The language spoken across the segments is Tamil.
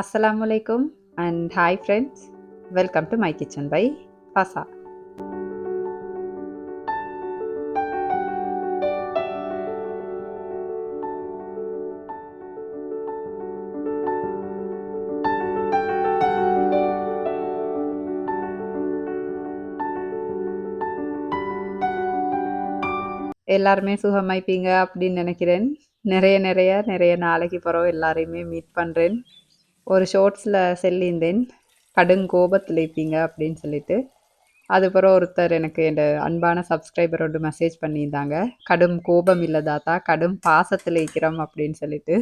Assalamualaikum and hi friends. Welcome to my kitchen by Fasa. எல்லாருமே சுகமாயிப்பீங்க அப்படின்னு நினைக்கிறேன். நிறைய நாளைக்கு பிறகு எல்லாரையுமே மீட் பண்றேன். ஒரு ஷார்ட்ஸ்ல சொல்லியிருந்தேன், கடுங்கோபத்தில் இருப்பீங்க அப்படின்னு சொல்லிட்டு. அதுக்கப்புறம் ஒருத்தர் எனக்கு என் அன்பான சப்ஸ்கிரைபர் ஒன்று மெசேஜ் பண்ணியிருந்தாங்க. கடும் கோபம் இல்லை தாத்தா, கடும் பாசத்தில் இருக்கிறோம் அப்படின்னு சொல்லிட்டு.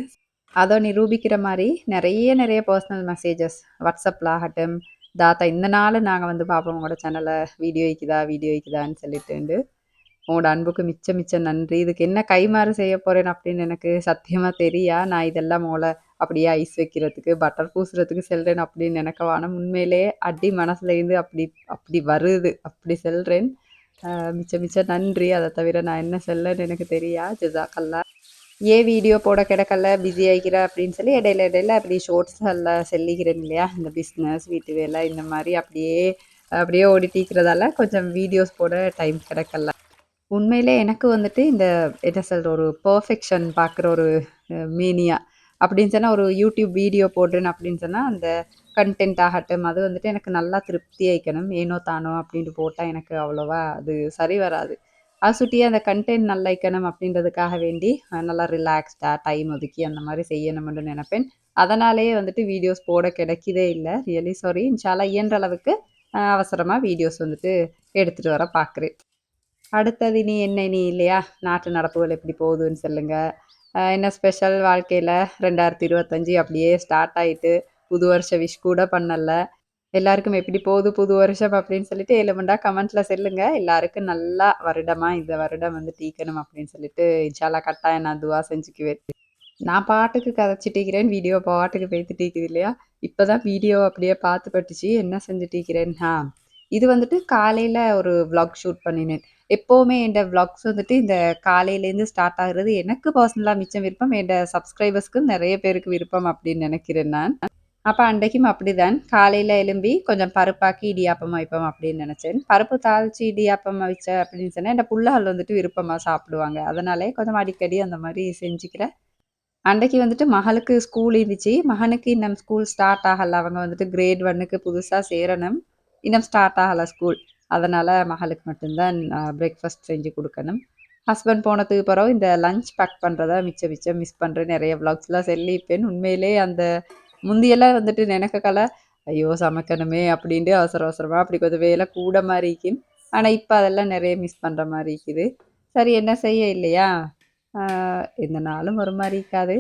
அதை நிரூபிக்கிற மாதிரி நிறைய பர்சனல் மெசேஜஸ் வாட்ஸ்அப்பில் ஆகட்டும், தாத்தா இந்த நாள் நாங்கள் வந்து பார்ப்போம் உங்களோட சேனலை, வீடியோ வைக்குதான்னு சொல்லிட்டு. உங்களோட அன்புக்கு மிச்சம் நன்றி. இதுக்கு என்ன கைமாறு செய்ய போறேன் அப்படின்னு எனக்கு சத்தியமா தெரியா. நான் இதெல்லாம் உங்களை அப்படியே ஐஸ் வைக்கிறதுக்கு பட்டர் பூசுறதுக்கு செல்றேன் அப்படின்னு நினைக்க வேணாம். உண்மையிலே அடி மனசுல இருந்து அப்படி அப்படி வருது, அப்படி செல்றேன். மிச்சம் நன்றி. அதை தவிர நான் என்ன செல்லன்னு எனக்கு தெரியா. ஜிசாக்கல்லா. ஏன் வீடியோ போட கிடக்கல, பிஸி ஆகிக்கிற அப்படின்னு சொல்லி இடையில அப்படி ஷோர்ட்ஸ்களில் சொல்லிக்கிறேன் இல்லையா, இந்த பிஸ்னஸ் வீட்டு வேலை இந்த மாதிரி அப்படியே அப்படியே ஓடிட்டிருக்கிறதால கொஞ்சம் வீடியோஸ் போட டைம் கிடைக்கல. உண்மையிலே எனக்கு வந்துட்டு இந்த என்ன சொல்ற ஒரு பெர்ஃபெக்ஷன் பார்க்குற ஒரு மேனியா அப்படின்னு சொன்னால், ஒரு யூடியூப் வீடியோ போடுறேன் அப்படின்னு சொன்னால் அந்த கண்டென்ட் ஆகட்டும் அது வந்துட்டு எனக்கு நல்லா திருப்தி ஆயிக்கணும். ஏனோ தானோ அப்படின்ட்டு போட்டால் எனக்கு அவ்வளோவா அது சரி வராது. அது சுட்டியே அந்த கண்டென்ட் நல்லா இருக்கணும் அப்படின்றதுக்காக வேண்டி நல்லா ரிலாக்ஸ்டாக டைம் ஒதுக்கி அந்த மாதிரி செய்யணும்னு நினைப்பேன். அதனாலேயே வந்துட்டு வீடியோஸ் போட கிடைக்கதே இல்லை. Really sorry. இன்ஷால்லா இயன்ற அளவுக்கு அவசரமாக வீடியோஸ் வந்துட்டு எடுத்துகிட்டு வர பார்க்குறேன். அடுத்தது நீ இல்லையா, நாட்டு நடப்புகள் எப்படி போகுதுன்னு சொல்லுங்க. என்ன ஸ்பெஷல் வாழ்க்கையில் 2025 அப்படியே ஸ்டார்ட் ஆயிட்டு புது வருஷ விஷ் கூட பண்ணல. எல்லாருக்கும் எப்படி போகுது புது வருஷம் அப்படின்னு சொல்லிட்டு எலுமெண்டா கமெண்ட்ல சொல்லுங்க. எல்லாருக்கும் நல்லா வருடமா இந்த வருடம் வந்து டீக்கணும் அப்படின்னு சொல்லிட்டு இன்ஷால்லா கட்டாயம் நான் துவா செஞ்சுக்குவேன். நான் பாட்டுக்கு கதைச்சிட்டிக்கிறேன், வீடியோ பாட்டுக்கு பேத்துட்டிக்குது இல்லையா. இப்போதான் வீடியோ அப்படியே பார்த்து பட்டுச்சு என்ன செஞ்சுட்டிக்கிறேன். இது வந்துட்டு காலையில் ஒரு விளாக் ஷூட் பண்ணினேன். எப்போவுமே என் விளாக்ஸ் வந்துட்டு இந்த காலையிலேருந்து ஸ்டார்ட் ஆகுறது எனக்கு பர்சனலாக மிச்சம் விருப்பம், என் சப்ஸ்கிரைபர்ஸ்க்கும் நிறைய பேருக்கு விருப்பம் அப்படின்னு நினைக்கிறேன் நான். அப்போ அன்றைக்கும் அப்படிதான் காலையில் எலும்பி கொஞ்சம் பருப்பாக்கி இடியாப்பம் வைப்போம் அப்படின்னு நினச்சேன். பருப்பு தாளித்து இடியாப்பம் வச்ச அப்படின்னு சொன்னால் என் புள்ளைகள் வந்துட்டு விருப்பமாக சாப்பிடுவாங்க. அதனாலே கொஞ்சம் அடிக்கடி அந்த மாதிரி செஞ்சுக்கிறேன். அன்றைக்கு வந்துட்டு மகளுக்கு ஸ்கூல் இருந்துச்சு. மகனுக்கு இன்னும் ஸ்கூல் ஸ்டார்ட் ஆகலை. அவங்க வந்துட்டு கிரேட் 1க்கு புதுசாக சேரணும். இன்னும் ஸ்டார்ட் ஆகலை ஸ்கூல். அதனால் மகளுக்கு மட்டும்தான் பிரேக்ஃபாஸ்ட் செஞ்சு கொடுக்கணும். ஹஸ்பண்ட் போனதுக்கு பிறகு இந்த லஞ்ச் பேக் பண்ணுறதா மிச்சம் மிஸ் பண்ணுறேன். நிறைய விளாக்ஸ்லாம் சொல்லியிருப்பேன். உண்மையிலே அந்த முந்தியெல்லாம் வந்துட்டு நினைக்கல, ஐயோ சமைக்கணுமே அப்படின்ட்டு அவசரமாக அப்படி கொஞ்சம் வேலை கூட மாதிரி இருக்கும். ஆனால் இப்போ அதெல்லாம் நிறைய மிஸ் பண்ணுற மாதிரி இருக்குது. சரி என்ன செய்ய இல்லையா, எந்த நாளும் ஒரு மாதிரி இருக்காது.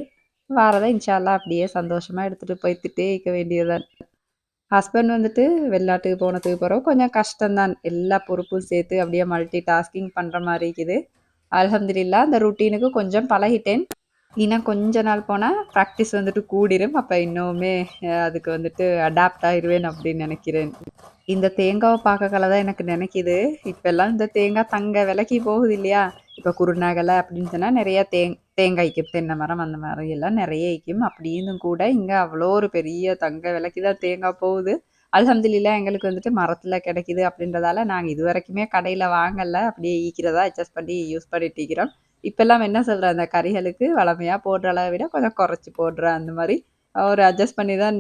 வாரதை இன்ஷால்லா அப்படியே சந்தோஷமாக எடுத்துகிட்டு போய்த்துட்டே இருக்க வேண்டியதுதான். ஹஸ்பண்ட் வந்துட்டு வெளிநாட்டுக்கு போனதுக்கு பிறகு கொஞ்சம் கஷ்டம்தான். எல்லா பொறுப்பும் சேர்த்து அப்படியே மல்டி டாஸ்கிங் பண்ணுற மாதிரி இருக்குது. அல்ஹம்துலில்லாஹ் அந்த ருட்டீனுக்கு கொஞ்சம் பழகிட்டேன். இன்னும் கொஞ்ச நாள் போனால் ப்ராக்டிஸ் வந்துட்டு கூடிரும். அப்போ இன்னுமே அதுக்கு வந்துட்டு அடாப்ட் ஆயிடுவேன் அப்படின்னு நினைக்கிறேன். இந்த தேங்காவை பார்க்கல தான் எனக்கு நினைக்கிது, இப்போல்லாம் இந்த தேங்காய் தங்க விலைக்கு போகுது இல்லையா. இப்போ குருநகலை அப்படின்னு சொன்னால் நிறையா தேங்காய் வைக்கும், தென்னை மரம் அந்த மாதிரி எல்லாம் நிறைய வைக்கும். அப்படின்னு கூட இங்கே அவ்வளோ ஒரு பெரிய தங்க விலைக்கு தான் தேங்காய் போகுது. அல்ஹம்துலில்லாஹ் எங்களுக்கு வந்துட்டு மரத்தில் கிடைக்கிது அப்படின்றதால நாங்கள் இது வரைக்குமே கடையில் வாங்கலை, அப்படியே ஈக்கிறதா அட்ஜஸ்ட் பண்ணி யூஸ் பண்ணிட்டு இருக்கிறோம். இப்போல்லாம் என்ன சொல்கிறேன், அந்த கறிகளுக்கு வளமையாக போடுற அளவை விட கொஞ்சம் குறைச்சி போடுறேன். அந்த மாதிரி ஒரு அட்ஜஸ்ட் பண்ணி தான்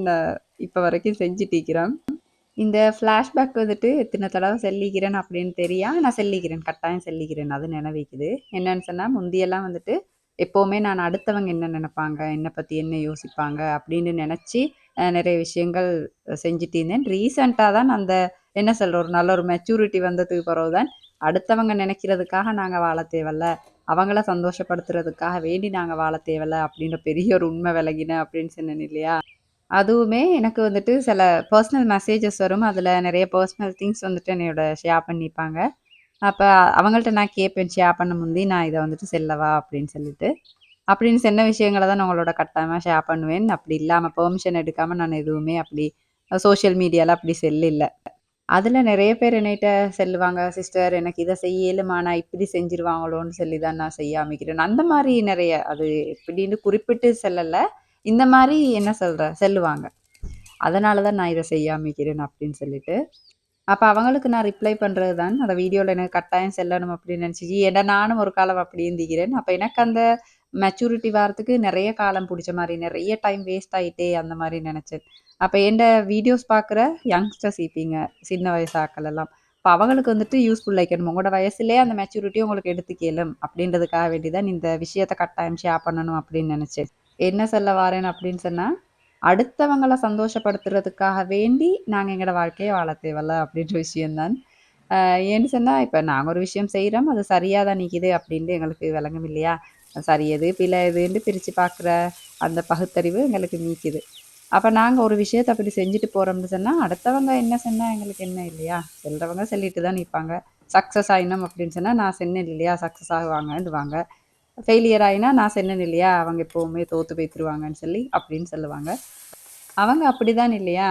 இப்போ வரைக்கும் செஞ்சுட்டு இருக்கிறோம். இந்த ஃப்ளாஷ்பேக் வந்துட்டு எத்தனை தடவை சொல்லிக்கிறேன் அப்படின்னு தெரியா. நான் சொல்லிக்கிறேன், கட்டாயம் சொல்லிக்கிறேன். அது நினைவிக்குது. என்னன்னு சொன்னால், முந்தியெல்லாம் வந்துட்டு எப்போவுமே நான் அடுத்தவங்க என்ன நினைப்பாங்க, என்னை பற்றி என்ன யோசிப்பாங்க அப்படின்னு நினச்சி நிறைய விஷயங்கள் செஞ்சுட்டு இருந்தேன். ரீசெண்டாக தான் அந்த என்ன சொல்கிற ஒரு நல்ல ஒரு மெச்சூரிட்டி வந்ததுக்கு பிறகு தான் அடுத்தவங்க நினைக்கிறதுக்காக நாங்கள் வாழ தேவையில்ல, அவங்கள சந்தோஷப்படுத்துறதுக்காக வேண்டி நாங்கள் வாழ தேவையில்ல அப்படின்ற பெரிய ஒரு உண்மை விலகினேன் அப்படின்னு சொன்னேன் இல்லையா. அதுவுமே எனக்கு வந்துட்டு சில பர்சனல் மெசேஜஸ் வரும். அதில் நிறைய பர்சனல் திங்ஸ் வந்துட்டு என்னையோட ஷேர் பண்ணிப்பாங்க. அப்போ அவங்கள்ட்ட நான் கேட்பேன், ஷேர் பண்ண முந்தி நான் இதை வந்துட்டு செல்லவா அப்படின்னு சொல்லிட்டு. அப்படின்னு சொன்ன விஷயங்களை தான் நான் உங்களோட கட்டாயமாக ஷேர் பண்ணுவேன். அப்படி இல்லாமல் பெர்மிஷன் எடுக்காமல் நான் எதுவுமே அப்படி சோஷியல் மீடியாவில் அப்படி செல்லில்லை. அதில் நிறைய பேர் என்னிட்ட சொல்லுவாங்க, சிஸ்டர் எனக்கு இதை செய்யலுமா, நான் இப்படி செஞ்சிருவாங்களோன்னு சொல்லி தான் நான் செய்ய ஆரம்பிக்கிறேன். அந்த மாதிரி நிறைய அது எப்படின்னு குறிப்பிட்டு செல்லலை, இந்த மாதிரி என்ன சொல்கிற சொல்லுவாங்க. அதனால தான் நான் இத செய்யாமிக்கிறேன் அப்படின்னு சொல்லிட்டு. அப்ப அவங்களுக்கு நான் ரிப்ளை பண்றது தான். அந்த வீடியோல எனக்கு கட்டாயம் செல்லணும் அப்படின்னு நினைச்சுச்சு. ஏன்னா நானும் ஒரு காலம் அப்படி இருந்திக்கிறேன். அப்ப எனக்கு அந்த மெச்சூரிட்டி வாரத்துக்கு நெறைய காலம் புடிச்ச மாரி, நெறைய டைம் வேஸ்ட் ஆயிட்டே அந்த மாரி நெனச்சேன். அப்ப என்ட வீடியோஸ் பார்க்குற யங்ஸ்டர்ஸ் இருப்பீங்க. சின்ன வயசு ஆட்கள் எல்லாம். அப்ப அவங்களுக்கு வந்துட்டு யூஸ்ஃபுல் லைக்கணும். உங்களோட வயசுலயே அந்த மெச்சூரிட்டிய உங்களுக்கு எடுத்து கேளும். அப்படின்றதுக்காக வேண்டி தான் இந்த விஷயத்த கட்டாயம் ஷேர் பண்ணணும் அப்படின்னு நெனச்சேன். என்ன சொல்ல வாரேன் அப்படின்னு சொன்னா, அடுத்தவங்கள சந்தோஷப்படுத்துறதுக்காக வேண்டி நாங்க எங்களோட வாழ்க்கைய வாழ தேவையில்ல அப்படின்ற விஷயம் தான். ஏன்னு சொன்னா, இப்ப நாங்க ஒரு விஷயம் செய்றோம். அது சரியா தான் நிக்குது அப்டின்ட்டு எங்களுக்கு விளங்கும் இல்லையா? சரி எது, பிழை எதுன்னு பிரிச்சு பார்க்குற அந்த பகுத்தறிவு எங்களுக்கு நீக்குது. அப்ப நாங்க ஒரு விஷயத்த அப்படி செஞ்சுட்டு போறோம்னு சொன்னா, அடுத்தவங்க என்ன சொன்னா எங்களுக்கு என்ன இல்லையா? சொல்றவங்க சொல்லிட்டு தான் நிப்பாங்க. சக்சஸ் ஆயினோம் அப்படின்னு சொன்னா, நான் சொன்னேன் இல்லையா? சக்சஸ் ஆகுவாங்கன்டுவாங்க. ஃபெயிலியர் ஆயினா, நான் சொன்னேன் இல்லையா? அவங்க எப்பவுமே தோத்து போய்த்துருவாங்கன்னு சொல்லி அப்படின்னு சொல்லுவாங்க. அவங்க அப்படிதான் இல்லையா?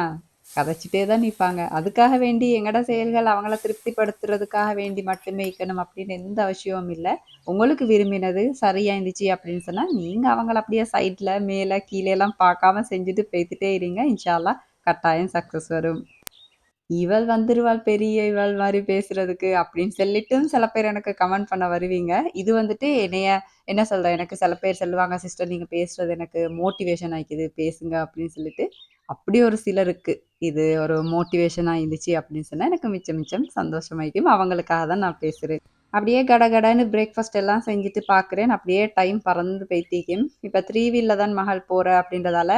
கதைச்சிட்டே தான் நிப்பாங்க. அதுக்காக வேண்டி எங்கட செயல்கள் அவங்கள திருப்திப்படுத்துறதுக்காக வேண்டி மட்டுமே இருக்கணும் அப்படின்னு எந்த அவசியமும் இல்ல. உங்களுக்கு விரும்பினது சரியா இருந்துச்சு அப்படின்னு சொன்னா, நீங்க அவங்கள அப்படியே சைட்ல, மேல, கீழலாம் பார்க்காம செஞ்சுட்டு போய்த்துட்டே இருங்க. இன்ஷா அல்லாஹ் கட்டாயம் சக்சஸ் வரும். இவள் வந்துருவாள் பெரிய இவள் மாரி பேசுறதுக்கு அப்படின்னு சொல்லிட்டும் சில பேர் எனக்கு கமெண்ட் பண்ண வருவீங்க. இது வந்துட்டு என்னைய என்ன சொல்றேன், எனக்கு சில பேர் சொல்லுவாங்க, "சிஸ்டர் நீங்க பேசுறது எனக்கு மோட்டிவேஷன் ஆயிக்குது, பேசுங்க" அப்படின்னு சொல்லிட்டு. அப்படி ஒரு சிலருக்கு இது ஒரு மோட்டிவேஷனா இருந்துச்சு அப்படின்னு சொன்னா, எனக்கு மிச்சம் மிச்சம் சந்தோஷமாயிக்கும். அவங்களுக்காக தான் நான் பேசுறேன். அப்படியே கடகடன்னு பிரேக்ஃபாஸ்ட் எல்லாம் செஞ்சுட்டு பார்க்குறேன். அப்படியே டைம் பறந்து போயிட்டிக்கும். இப்ப 3 வீல்ல தான் மகள் போற அப்படின்றதால,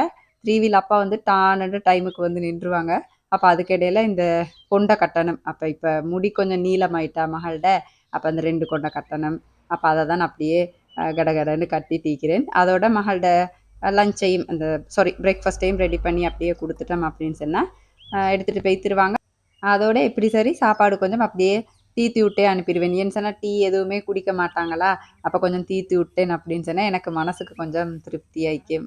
3 வீல் அப்பா வந்து டான்னுட்டு டைமுக்கு வந்து நின்றுவாங்க. அப்ப அதுக்கிடையில இந்த கொண்ட கட்டணும். அப்ப இப்ப முடி கொஞ்சம் நீளமாயிட்டா மகள்ட. அப்ப அந்த 2 கொண்ட கட்டணும். அப்ப அத தான் அப்படியே கடகடன்னு கட்டிட்டிருக்கிறேன். அதோட மகள்ட லஞ்சையும் அந்த சாரி பிரேக்ஃபாஸ்ட்டையும் ரெடி பண்ணி அப்படியே குடுத்துட்டோம் அப்படின்னு சொன்னா, எடுத்துட்டு போய்த்துருவாங்க. அதோட எப்படி சரி சாப்பாடு கொஞ்சம் அப்படியே தீத்தி விட்டே அனுப்பிருவேன். ஏன்னு சொன்னா, டீ எதுவுமே குடிக்க மாட்டாங்களா? அப்ப கொஞ்சம் தீத்தி விட்டேன் அப்படின்னு சொன்னா, எனக்கு மனசுக்கு கொஞ்சம் திருப்தியாயிக்கும்.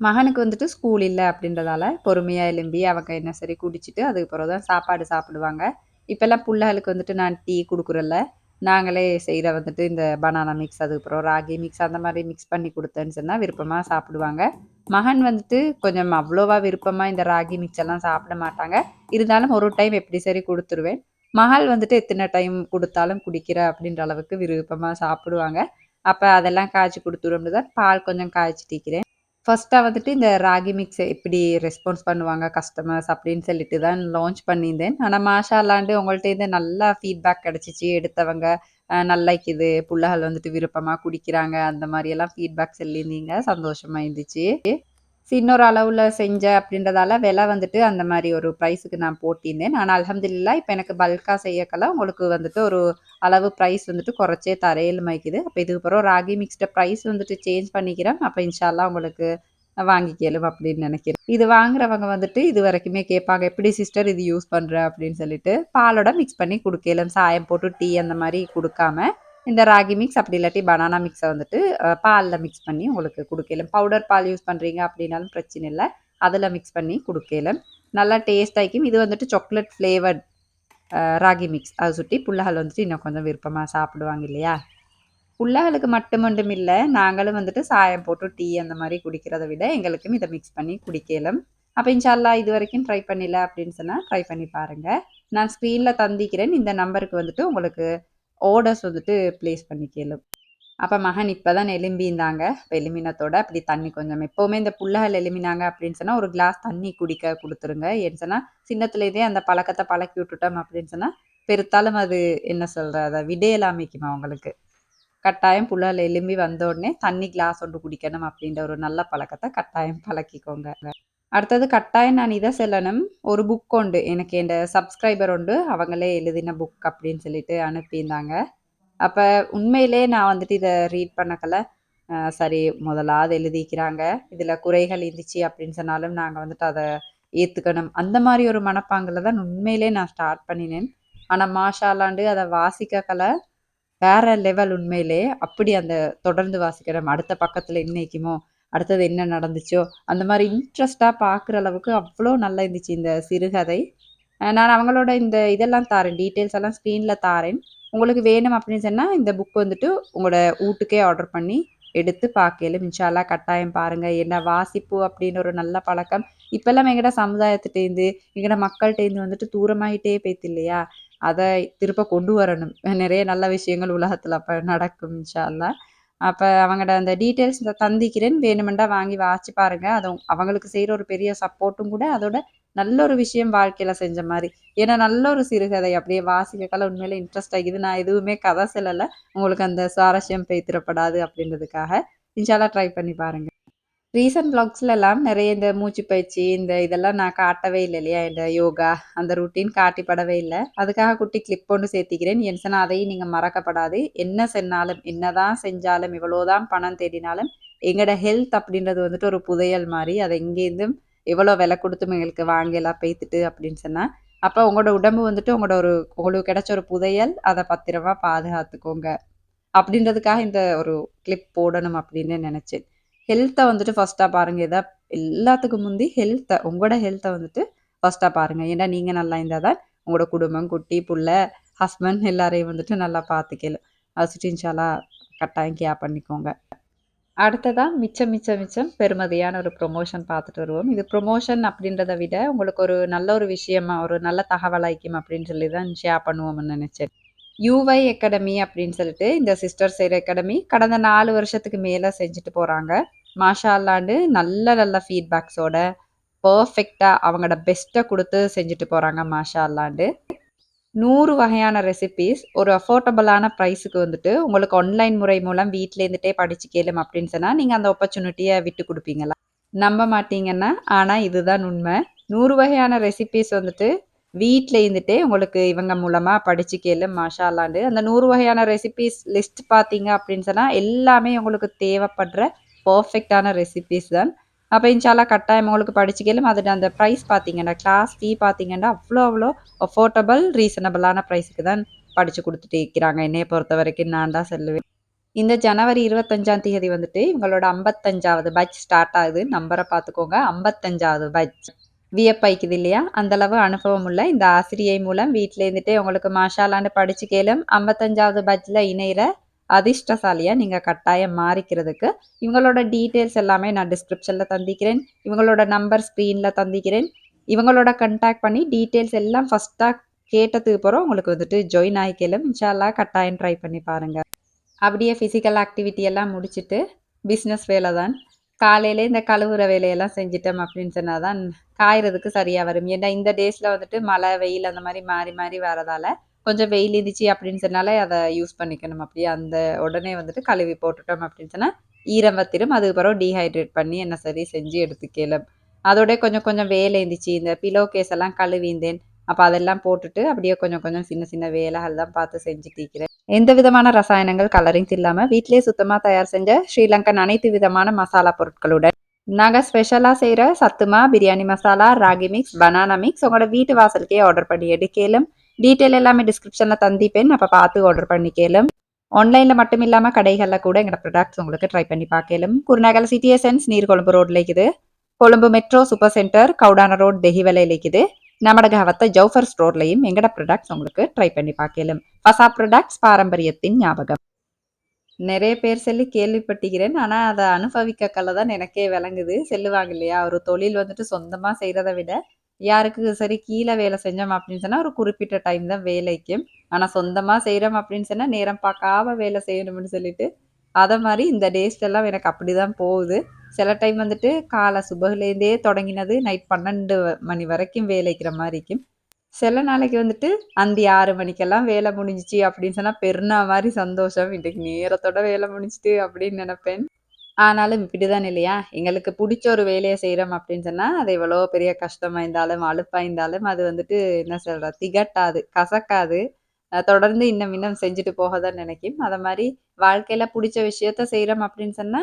மகனுக்கு வந்துட்டு ஸ்கூல் இல்ல அப்படின்றதால, பொறுமையா எழும்பி அவங்க என்ன சரி குடிச்சிட்டு, அதுக்கு பிறகு தான் சாப்பாடு சாப்பிடுவாங்க. இப்பல்லாம் புள்ளைகளுக்கு வந்துட்டு நான் டீ குடுக்குறேன்ல, நாங்களே செய்ற வந்துட்டு இந்த பனானா மிக்ஸ், அதுக்கப்புறம் ராகி மிக்ஸ் அந்த மாரி மிக்ஸ் பண்ணி குடுத்தேன்னு சொன்னா விருப்பமா சாப்பிடுவாங்க. மகன் வந்துட்டு கொஞ்சம் அவ்வளோவா விருப்பமா இந்த ராகி மிக்ஸ் எல்லாம் சாப்பிட மாட்டாங்க. இருந்தாலும் ஒரு டைம் எப்படி சரி குடுத்துருவேன். மகள் வந்துட்டு எத்தன டைம் குடுத்தாலும் குடிக்கிற அப்படின்ற அளவுக்கு விருப்பமா சாப்பிடுவாங்க. அப்ப அதெல்லாம் காய்ச்சி குடுத்துருவோம்னு தான் பால் கொஞ்சம் காய்ச்சிட்டிருக்கிறேன். ஃபர்ஸ்ட்டா வந்துட்டு இந்த ராகி மிக்ஸ எப்படி ரெஸ்பான்ஸ் பண்ணுவாங்க கஸ்டமர்ஸ் அப்படின்னு சொல்லிட்டு தான் லான்ச் பண்ணியிருந்தேன். ஆனா மாஷா அல்லாண்டு உங்கள்ட்டேருந்து நல்லா ஃபீட்பேக் கிடைச்சுச்சு. எடுத்தவங்க நல்லாருக்குது, புள்ளைகள் வந்துட்டு விருப்பமா குடிக்கிறாங்க. அந்த மாரியெல்லாம் ஃபீட்பேக் சொல்லியிருந்தீங்க. சந்தோஷமா இருந்துச்சு. இன்னொரு அளவுல செஞ்சேன் அப்படின்றதால விலை வந்துட்டு அந்த மாரி ஒரு பிரைஸுக்கு நான் போட்டிருந்தேன். ஆனா அல்ஹம்துலில்லாஹ் இப்ப எனக்கு பல்கா செய்யக்கெல்லாம் உங்களுக்கு வந்துட்டு ஒரு அளவு பிரைஸ் வந்துட்டு குறைச்சே தரையிலுமாய்க்குது. அப்ப இதுக்கு பிறகு ராகி மிக்ஸ்ட பிரைஸ் வந்துட்டு சேஞ்ச் பண்ணிக்கிறேன். அப்ப இன்ஷா அல்லாஹ் உங்களுக்கு வாங்கிக்கலும் அப்படின்னு நினைக்கிறேன். இது வாங்குறவங்க வந்துட்டு இதுவரைக்குமே கேட்பாங்க, "எப்படி சிஸ்டர் இது யூஸ் பண்ற?" அப்படின்னு சொல்லிட்டு. பாலோட மிக்ஸ் பண்ணி குடுக்கையிலும் சாயம் போட்டு டீ அந்த மாரி குடுக்காம, இந்த ராகி மிக்ஸ் அப்படி இல்லாட்டி பனானா மிக்ஸ வந்துட்டு பால்ல மிக்ஸ் பண்ணி உங்களுக்கு குடுக்கையிலும். பவுடர் பால் யூஸ் பண்றீங்க அப்படின்னாலும் பிரச்சனை இல்ல. அதுல மிக்ஸ் பண்ணி குடுக்கையிலும். நல்லா டேஸ்ட்டா இருக்கும். இது வந்துட்டு சாக்லேட் ஃப்ளேவர்ட் ராகி மிக்ஸ். அத சுட்டி புள்ளைகள் வந்துட்டு இன்னும் கொஞ்சம் விருப்பமா சாப்பிடுவாங்க இல்லையா? புள்ளைகளுக்கு மட்டும் இல்ல, நாங்களும் வந்துட்டு சாயம் போட்டு டீ அந்த மாரி குடிக்கிறத விட, எங்களுக்கும் இத மிக்ஸ் பண்ணி குடிக்கையிலும். அப்ப இன்ஷா அல்லாஹ் இதுவரைக்கும் ட்ரை பண்ணல அப்படின்னு சொன்னா, ட்ரை பண்ணி பாருங்க. நான் ஸ்க்ரீன்ல தந்திக்கிறேன். இந்த நம்பருக்கு வந்துட்டு உங்களுக்கு ஆர்டர்ஸ் வந்துட்டு பிளேஸ் பண்ணிக்கலும். அப்ப மகன் இப்பதான் எலும்பியிருந்தாங்க. அப்ப எலும்பினத்தோட அப்படி தண்ணி கொஞ்சம் எப்பவுமே இந்த புள்ளைகள் எலும்பினாங்க அப்படின்னு சொன்னா, ஒரு கிளாஸ் தண்ணி குடிக்க குடுத்துருங்க. ஏன்னு சொன்னா, சின்னத்துலேருந்தே அந்த பழக்கத்த பழக்கி விட்டுட்டோம் அப்படின்னு சொன்னா, பெருத்தாலும் அது என்ன சொல்ற அத விடையலாமைக்குமா அவங்களுக்கு. கட்டாயம் புள்ளைகள் எலும்பி வந்தோடனே தண்ணி கிளாஸ் ஒன்று குடிக்கணும் அப்படின்ற ஒரு நல்ல பழக்கத்த கட்டாயம் பழக்கிக்கோங்க. அடுத்தது கட்டாயம் நான் இத சொல்லணும். ஒரு புக் உண்டு. எனக்கு என்ட சப்ஸ்கிரைபர் உண்டு. அவங்களே எழுதின புக் அப்படின்னு சொல்லிட்டு அனுப்பியிருந்தாங்க. அப்ப உண்மையிலே நான் வந்துட்டு இத ரீட் பண்ணக்கல, சரி முதலாவது எழுதிக்கிறாங்க. இதுல குறைகள் இருந்துச்சு அப்படின்னு சொன்னாலும் நாங்க வந்துட்டு அத ஏத்துக்கணும். அந்த மாரி ஒரு மனப்பாங்குல தான் உண்மையிலே நான் ஸ்டார்ட் பண்ணினேன். ஆனா மாஷா அல்லாண்டு அத வாசிக்கக்கல வேற லெவல் உண்மையிலே. அப்படி அந்த தொடர்ந்து வாசிக்கிறோம். அடுத்த பக்கத்துல என்ன நிக்குமோ, அடுத்தது என்ன நடந்துச்சோ, அந்த மாரி இன்ட்ரெஸ்ட்டா பார்க்குற அளவுக்கு அவ்ளோ நல்லா இருந்துச்சு இந்த சிறுகதை. நான் அவங்களோட இந்த இதெல்லாம் தாரேன். டீட்டெயில்ஸ் எல்லாம் ஸ்க்ரீன்ல தாரேன். உங்களுக்கு வேணும் அப்படின்னு சொன்னா, இந்த புக் வந்துட்டு உங்களோட வூட்டுக்கே ஆர்டர் பண்ணி எடுத்து பார்க்கையில இன்ஷா அல்லாஹ் கட்டாயம் பாருங்க. ஏன்னா வாசிப்பு அப்படின்னு ஒரு நல்ல பழக்கம் இப்பெல்லாம் எங்கட சமுதாயத்திட்டேருந்து, எங்கட மக்கள்ட்டேருந்து வந்துட்டு தூரமாயிட்டே போயித்து இல்லையா? அத திருப்ப கொண்டு வரணும். நெறைய நல்ல விஷயங்கள் உலகத்துல அப்ப நடக்கும் இன்ஷா அல்லாஹ். அப்ப அவங்கட அந்த டீட்டெயில்ஸ் தந்திக்கிறேன். வேணுமெண்டா வாங்கி வாசிச்சு பாருங்க. அது அவங்களுக்கு செய்ற ஒரு பெரிய சப்போர்ட்டும் கூட. அதோட நல்ல ஒரு விஷயம் வாழ்க்கையில செஞ்ச மாரி. ஏன்னா நல்ல ஒரு சிறுகதை அப்படியே வாசிக்கக்கெல்லாம் உண்மையிலே இன்ட்ரெஸ்ட் ஆகிது. நான் எதுவுமே கதை சொல்லல. உங்களுக்கு அந்த சுவாரஸ்யம் பேய்த்திரப்படாது அப்படின்றதுக்காக. இன்ஷா அல்லாஹ் ட்ரை பண்ணி பாருங்க. ரீசென்ட் வ்ளாக்ஸ்லலாம் நெறைய இந்த மூச்சு பயிற்சி, இந்த இதெல்லாம் நான் காட்டவே இல்ல இல்லையா? இந்த யோகா, அந்த ரொட்டீன் காட்டிப்படவே இல்ல. அதுக்காக குட்டி கிளிப் ஒண்ணு சேர்த்திக்கிறேன். சொன்னா அதையும் நீங்க மறக்கப்படாது. என்ன சென்னாலும், என்னதான் செஞ்சாலும், எவ்வளோதான் பணம் தேடினாலும், எங்கட ஹெல்த் அப்படின்றது வந்துட்டு ஒரு புதையல் மாரி. அத எங்கேருந்தும் எவ்வளோ விலை குடுத்தும் எங்களுக்கு வாங்கிலாம் பேத்துட்டு அப்படின்னு சொன்னா, அப்ப உங்களோட உடம்பு வந்துட்டு உங்களுக்கு கிடைச்ச ஒரு புதையல். அத பத்திரமா பாதுகாத்துக்கோங்க. அப்படின்றதுக்காக இந்த ஒரு கிளிப் போடணும் அப்படின்னு நெனச்சேன். ஹெல்த்த வந்துட்டு ஃபர்ஸ்ட்டா பாருங்க. எல்லாத்துக்கும் முந்தி உங்களோட ஹெல்த்த வந்துட்டு ஃபர்ஸ்ட்டா பாருங்க. ஏன்னா நீங்க நல்லா இருந்தா தான் உங்களோட குடும்பம், குட்டி, புள்ள, ஹஸ்பண்ட் எல்லாரையும் வந்துட்டு நல்லா பாத்துக்கலாம். ஃபர்ஸ்ட் இன்ஷா அல்லாஹ் கட்டாயம் கேர் பண்ணிக்கோங்க. அடுத்ததா மிச்சம், மிச்சம், மிச்சம் பெருமதியான ஒரு ப்ரொமோஷன் பார்த்துட்டு வருவோம். இது ப்ரொமோஷன் அப்படின்றத விட, உங்களுக்கு ஒரு நல்ல ஒரு விஷயமா, ஒரு நல்ல தகவலாய்க்கும் அப்படின்னு சொல்லி தான் ஷேர் பண்ணுவோம்னு நெனச்சேன். யுவை அகாடமி அப்படின்னு சொல்லிட்டு இந்த சிஸ்டர் செய்ற அகாடமி கடந்த 4 வருஷத்துக்கு மேல செஞ்சுட்டு போறாங்க. மாஷா அல்லாண்டு நல்ல நல்ல ஃபீட்பேக்ஸோட பெர்ஃபெக்ட்டா அவங்களோட பெஸ்ட்ட குடுத்து செஞ்சுட்டு போறாங்க மாஷா அல்லாண்டு. 100 வகையான ரெசிபீஸ் ஒரு அஃபோர்டபுளான பிரைஸுக்கு வந்துட்டு உங்களுக்கு ஆன்லைன் முறை மூலம் வீட்ல இருந்துட்டே படிச்சு கேளும் அப்படின்னு சொன்னா, நீங்க அந்த ஆப்பர்ச்சுனிட்டிய விட்டு குடுப்பீங்களா? நம்ப மாட்டீங்கன்னா, ஆனா இதுதான் உண்மை. 100 வகையான ரெசிபீஸ் வந்துட்டு வீட்ல இருந்துட்டே உங்களுக்கு இவங்க மூலமா படிச்சு கேளு மாஷா அல்லாண்டு. அந்த 100 வகையான ரெசிபீஸ் லிஸ்ட் பார்த்தீங்க அப்படின்னு சொன்னா, எல்லாமே உங்களுக்கு தேவைப்படுற பெர்ஃபெக்ட்டான ரெசிபீஸ் தான். அப்ப இன்ஷா அல்லாஹ் கட்டாயம் உங்களுக்கு படிச்சு கேளும். அதோட அந்த பிரைஸ் பார்த்தீங்கன்னா, கிளாஸ் ஃபீ பார்த்தீங்கன்னா, அவ்ளோ அஃபோர்டபுள், ரீசனபிளான பிரைஸ்க்கு தான் படிச்சு குடுத்துட்டு இருக்கிறாங்க. என்னைய பொறுத்தவரைக்கும் நான் தான் சொல்லுவேன். இந்த ஜனவரி 25ஆம் தேதி வந்துட்டு இவங்களோட 55வது பேட்ச் ஸ்டார்ட் ஆகுது. நம்பர பார்த்துக்கோங்க. 55வது பேட்ச். வியப்பாய்க்குது இல்லையா? அந்த அளவு அனுபவம் உள்ள இந்த ஆசிரியை மூலம் வீட்ல இருந்துட்டே உங்களுக்கு மாஷா அல்லான்னு படிச்சு கேளும். 55வது பேட்ச்ல இணையிற அதிர்ஷ்டசாலியா நீங்க கட்டாயம் மாறிக்கிறதுக்கு, இவங்களோட டீட்டெயில்ஸ் எல்லாமே நான் டிஸ்கிரிப்ஷன்ல தந்திக்கிறேன். இவங்களோட நம்பர் ஸ்க்ரீன்ல தந்திக்கிறேன். இவங்களோட கான்டாக்ட் பண்ணி டீட்டெயில்ஸ் எல்லாம் ஃபர்ஸ்ட்டா கேட்டதுக்கு அப்புறம் உங்களுக்கு வந்துட்டு ஜாயின் ஆயிக்கலும். இன்ஷா அல்லாஹ் கட்டாயம் ட்ரை பண்ணி பாருங்க. அப்படியே ஃபிசிக்கல் ஆக்டிவிட்டி எல்லாம் முடிச்சுட்டு, பிசினஸ் வேலை தான். காலையிலே இந்த கழுவுற வேலையெல்லாம் செஞ்சுட்டோம் அப்படின்னு சொன்னா தான், காயறதுக்கு சரியா வரும். ஏன்னா இந்த டேஸ்ல வந்துட்டு மழை, வெயில் அந்த மாரி மாறி மாறி வரதால, கொஞ்சம் வெயில் இருந்துச்சு அப்படின்னு சொன்னாலே அத யூஸ் பண்ணிக்கணும். அப்படியே அந்த உடனே வந்துட்டு கழுவி போட்டுட்டோம் அப்படின்னு சொன்னா, ஈரம் வத்திரும். அதுக்கு பிறகு டீஹைட்ரேட் பண்ணி என்ன சரி செஞ்சு எடுத்துக்கலாம். அதோட கொஞ்சம் கொஞ்சம் வேலை இருந்துச்சு. இந்த பில்லோ கேஸ் எல்லாம் கழுவிந்தேன். அப்ப அதெல்லாம் போட்டுட்டு, அப்படியே கொஞ்சம் கொஞ்சம் சின்ன சின்ன வேலைகள் தான் பார்த்து செஞ்சுட்டு இருக்கிறேன். எந்த விதமான ரசாயனங்கள், கலரிங்ஸ் இல்லாம வீட்லயே சுத்தமா தயார் செஞ்ச ஸ்ரீலங்கன் அனைத்து விதமான மசாலா பொருட்களுடன் நாங்க ஸ்பெஷலா செய்ற சத்துமா, biryani masala, ragi mix, banana mix உங்களோட வீட்டு வாசலுக்கே ஆர்டர் பண்ணி எடுக்கலும். டீட்டெயில் எல்லாமே டிஸ்கிரிப்ஷன்ல தந்திப்பேன். அப்ப பார்த்து ஆர்டர் பண்ணிக்கலும். ஆன்லைன்ல மட்டும் இல்லாம கடைகள்ல கூட எங்களோட ப்ராடக்ட்ஸ் உங்களுக்கு ட்ரை பண்ணி பார்க்கலும். குருநகல் சிட்டி எசன்ஸ் நீர்கொழும்பு ரோட்ல இருக்குது. Colombo metro super centre Kawdana road தெஹிவலையில் இருக்குது. நமடகவத்த ஜவுஃபர் ஸ்டோர்லையும் எங்கட ப்ராடக்ட்ஸ் உங்களுக்கு ட்ரை பண்ணி பார்க்கலும். ஃபசா ப்ராடக்ட்ஸ் பாரம்பரியத்தின் ஞாபகம். நெறைய பேர் சொல்லி கேள்விப்பட்டிருக்கிறேன். ஆனா, அத அனுபவிக்கக்கல தான் எனக்கே விளங்குது. சொல்லுவாங்க இல்லையா? ஒரு தொழில் வந்துட்டு சொந்தமா செய்றத விட, யாருக்கு சரி கீழ வேலை செஞ்சோம் அப்படின்னு சொன்னா, ஒரு குறிப்பிட்ட டைம் தான் வேலைக்கும். ஆனா, சொந்தமா செய்றோம் அப்படின்னு சொன்னா, நேரம் பார்க்காம வேலை செய்யணும்னு சொல்லிட்டு, அத மாரி இந்த டேஸ்லலாம் எனக்கு அப்படிதான் போகுது. சில டைம் வந்துட்டு காலை சுபகுலேருந்தே தொடங்கினது, நைட் 12 மணி வரைக்கும் வேலைக்கிற மாரி இருக்கும். சில நாளைக்கு வந்துட்டு அந்தி 6 மணிக்கெல்லாம் வேலை முடிஞ்சுச்சு அப்படின்னு சொன்னா, பெருநா மாரி சந்தோஷம். இன்னைக்கு நேரத்தோட வேலை முடிஞ்சுட்டு அப்படின்னு நெனைப்பேன். ஆனாலும் இப்படிதான் இல்லையா? எங்களுக்கு புடிச்ச ஒரு வேலைய செய்றோம் அப்படின்னு சொன்னா, அது எவ்வளோ பெரிய கஷ்டமா இருந்தாலும், அலுப்பா இருந்தாலும், அது வந்துட்டு என்ன சொல்றது? திகட்டாது, கசக்காது. தொடர்ந்து இன்னும் இன்னும் செஞ்சுட்டு போக தான் நெனைக்கும். அத மாரி வாழ்க்கையில புடிச்ச விஷயத்த செய்றோம் அப்படின்னு சொன்னா,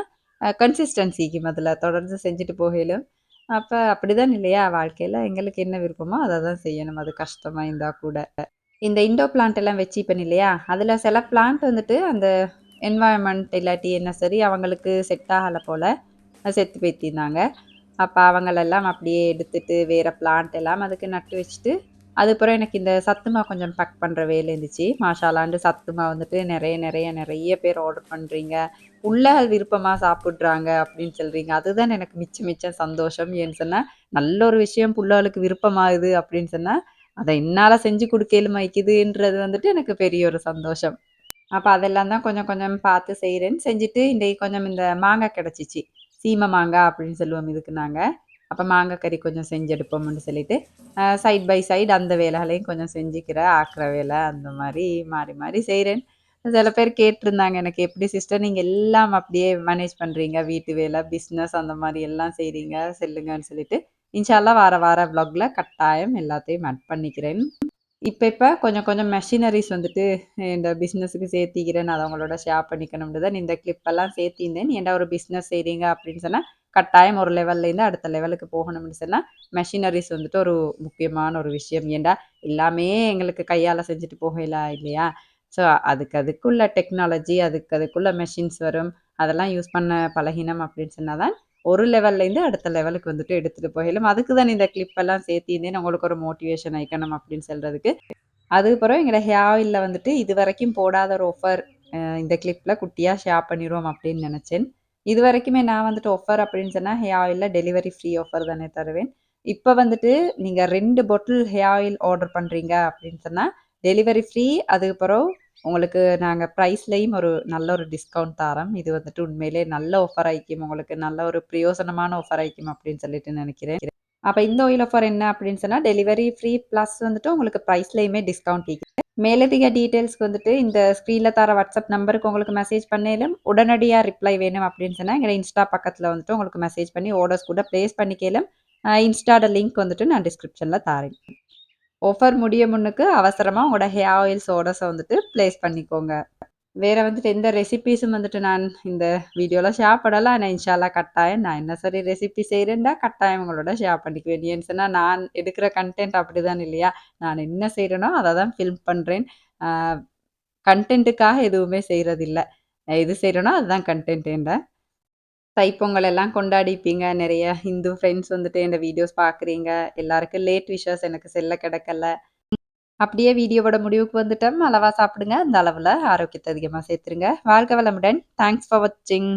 கன்சிஸ்டன்சிக்கும் அதுல தொடர்ந்து செஞ்சுட்டு போகையிலும். அப்ப அப்படிதான் இல்லையா? வாழ்க்கையில எங்களுக்கு என்ன விருப்பமோ அத தான் செய்யணும். அது கஷ்டமா இருந்தா கூட. இந்த இண்டோர் பிளான்ட் எல்லாம் வச்சுப்பேன் இல்லையா? அதுல சில பிளான்ட் வந்துட்டு அந்த என்வாயர்ன்மென்ட் இல்லாட்டி என்ன சரி அவங்களுக்கு செட் ஆகல போல. செத்து போயிட்டிருந்தாங்க. அப்ப அவங்களெல்லாம் அப்படியே எடுத்துட்டு வேற பிளான்ட் எல்லாம் அதுக்கு நட்டு வச்சுட்டு, அதுக்கப்புறம் எனக்கு இந்த சத்துமா கொஞ்சம் பேக் பண்ணுற வேலை இருந்துச்சு. மாஷாலான்ட்டு சத்துமா வந்துட்டு நெறைய பேர் ஆர்டர் பண்றீங்க. புள்ளைகள் விருப்பமா சாப்பிடுறாங்க அப்படின்னு சொல்றீங்க. அதுதான் எனக்கு மிச்சம் சந்தோஷம். ஏன்னு சொன்னா, நல்ல ஒரு விஷயம் புள்ளைகளுக்கு விருப்பமாகுது அப்படின்னு சொன்னா, அத என்னால செஞ்சு குடுக்கையில வைக்குதுன்றது வந்துட்டு எனக்கு பெரிய ஒரு சந்தோஷம். அப்ப அதெல்லாம் தான் கொஞ்சம் கொஞ்சம் பார்த்து செய்றேன். செஞ்சுட்டு இன்றைக்கு கொஞ்சம் இந்த மாங்கா கிடைச்சிச்சு. சீம மாங்கா அப்படின்னு சொல்லுவோம் இதுக்கு நாங்க. அப்ப மாங்கா கறி கொஞ்சம் செஞ்சு எடுப்போம்ன்னு சொல்லிட்டு, சைட் பை சைடு அந்த வேலைகளையும் கொஞ்சம் செஞ்சுக்கிறேன். ஆக்குற வேலை அந்த மாரி மாறி மாறி செய்றேன். சில பேர் கேட்டிருந்தாங்க எனக்கு, "எப்படி சிஸ்டர் நீங்க எல்லாம் அப்படியே மேனேஜ் பண்றீங்க? வீட்டு வேலை, பிசினஸ் அந்த மாரி எல்லாம் செய்றீங்க சொல்லுங்கன்னு" சொல்லிட்டு, இன்ஷா அல்லாஹ் வார வார வ்ளாக்ல கட்டாயம் எல்லாத்தையும் ஆட் பண்ணிக்கிறேன். இப்ப கொஞ்சம் கொஞ்சம் மெஷினரீஸ் வந்துட்டு இந்த பிசினஸ்க்கு சேர்த்திக்கிறேன். அத உங்களோட ஷேர் பண்ணிக்கணும்னு தான் இந்த கிளிப் எல்லாம் சேர்த்திருந்தேன். ஏன்டா ஒரு பிசினஸ் செய்றீங்க அப்படின்னு சொன்னா, கட்டாயம் ஒரு லெவல்லேருந்து அடுத்த லெவலுக்கு போகணும்னு சொன்னா, மெஷினரீஸ் வந்துட்டு ஒரு முக்கியமான ஒரு விஷயம். ஏன்டா எல்லாமே எங்களுக்கு கையால செஞ்சுட்டு போகலாம் இல்லையா? ஸோ அதுக்குள்ள டெக்னாலஜி, அதுக்குள்ள மெஷின்ஸ் வரும். அதெல்லாம் யூஸ் பண்ண பழகினம் அப்படின்னு சொன்னா தான், ஒரு லெவல்லேருந்து அடுத்த லெவலுக்கு வந்துட்டு எடுத்துட்டு போகலும். அதுக்கு தான் இந்த கிளிப் எல்லாம் சேர்த்திருந்தேன். உங்களுக்கு ஒரு மோட்டிவேஷன் ஆயிக்கணும் அப்படின்னு சொல்றதுக்கு. அதுக்கப்புறம் எங்களோட ஹேர் ஆயில்ல வந்துட்டு இதுவரைக்கும் போடாத ஒரு ஆஃபர் இந்த கிளிப்ல குட்டியா ஷேர் பண்ணிருவோம் அப்படின்னு நினைச்சேன். இதுவரைக்குமே நான் வந்துட்டு ஆஃபர் அப்படின்னு சொன்னா ஹேர் ஆயில்ல டெலிவரி ஃப்ரீ ஆஃபர் தானே தருவேன். இப்ப வந்துட்டு நீங்க 2 பாட்டில் ஹேர் ஆயில் ஆர்டர் பண்றீங்க அப்படின்னு சொன்னா டெலிவரி ஃப்ரீ. அதுக்கப்புறம் உங்களுக்கு நாங்க பிரைஸ்லயும் ஒரு நல்ல ஒரு டிஸ்கவுண்ட் தரோம். இது வந்துட்டு உண்மையிலேயே நல்ல ஆஃபர் ஆயிக்கும். உங்களுக்கு நல்ல ஒரு பிரயோசனமான ஆஃபர் ஆயிக்கும் அப்படின்னு சொல்லிட்டு நினைக்கிறேன். அப்ப இந்த ஆயில் ஆஃபர் என்ன அப்படின்னு சொன்னா டெலிவரி ஃப்ரீ பிளஸ் வந்துட்டு உங்களுக்கு பிரைஸ்லயுமே டிஸ்கவுண்ட் இருக்கு. மேலதிக டீட்டெயில்ஸ்க்கு வந்துட்டு இந்த ஸ்க்ரீன்ல தர வாட்ஸ்அப் நம்பருக்கு உங்களுக்கு மெசேஜ் பண்ணேலும் உடனடியா ரிப்ளை வேணும் அப்படின்னு சொன்னா எங்க இன்ஸ்டா பக்கத்துல வந்துட்டு உங்களுக்கு மெசேஜ் பண்ணி ஆர்டர்ஸ் கூட பிளேஸ் பண்ணிக்கலும். இன்ஸ்டாட லிங்க் வந்துட்டு நான் டிஸ்கிரிப்ஷன்ல தாரேன். ஆஃபர் முடிய முன்னுக்கு அவசரமா உங்களோட ஹேர் ஆயில்ஸ் ஆர்டர்ஸை வந்துட்டு பிளேஸ் பண்ணிக்கோங்க. வேற வந்துட்டு எந்த ரெசிபீஸும் வந்துட்டு நான் இந்த வீடியோல ஷேர் பண்ணல. ஆனா இன்ஷா அல்லாஹ் கட்டாயம் நான் என்ன சரி ரெசிபி செய்றேன்டா கட்டாயம் உங்களோட ஷேர் பண்ணிக்குவேன். ஏன்னு சொன்னா நான் எடுக்கிற கன்டென்ட் அப்படிதான் இல்லையா? நான் என்ன செய்றேனோ அத தான் ஃபில்ம் பண்றேன். ஆ கன்டென்ட்டுக்காக எதுவுமே செய்றதில்ல. எது செய்றேனோ அதுதான் கன்டென்ட் என்ட. தைப்பொங்கல் எல்லாம் கொண்டாடிப்பீங்க. நெறைய ஹிந்து ஃப்ரெண்ட்ஸ் வந்துட்டு என் வீடியோஸ் பார்க்குறீங்க. எல்லாருக்கும் லேட் விஷஸ் எனக்கு செல்ல கிடைக்கல. அப்படியே வீடியோவோட முடிவுக்கு வந்துட்டோம். அளவா சாப்பிடுங்க. அந்த அளவுல ஆரோக்கியத்த அதிகமா சேர்த்துருங்க. வாழ்க வளமுடன். தேங்க்ஸ் ஃபார் வாட்சிங்.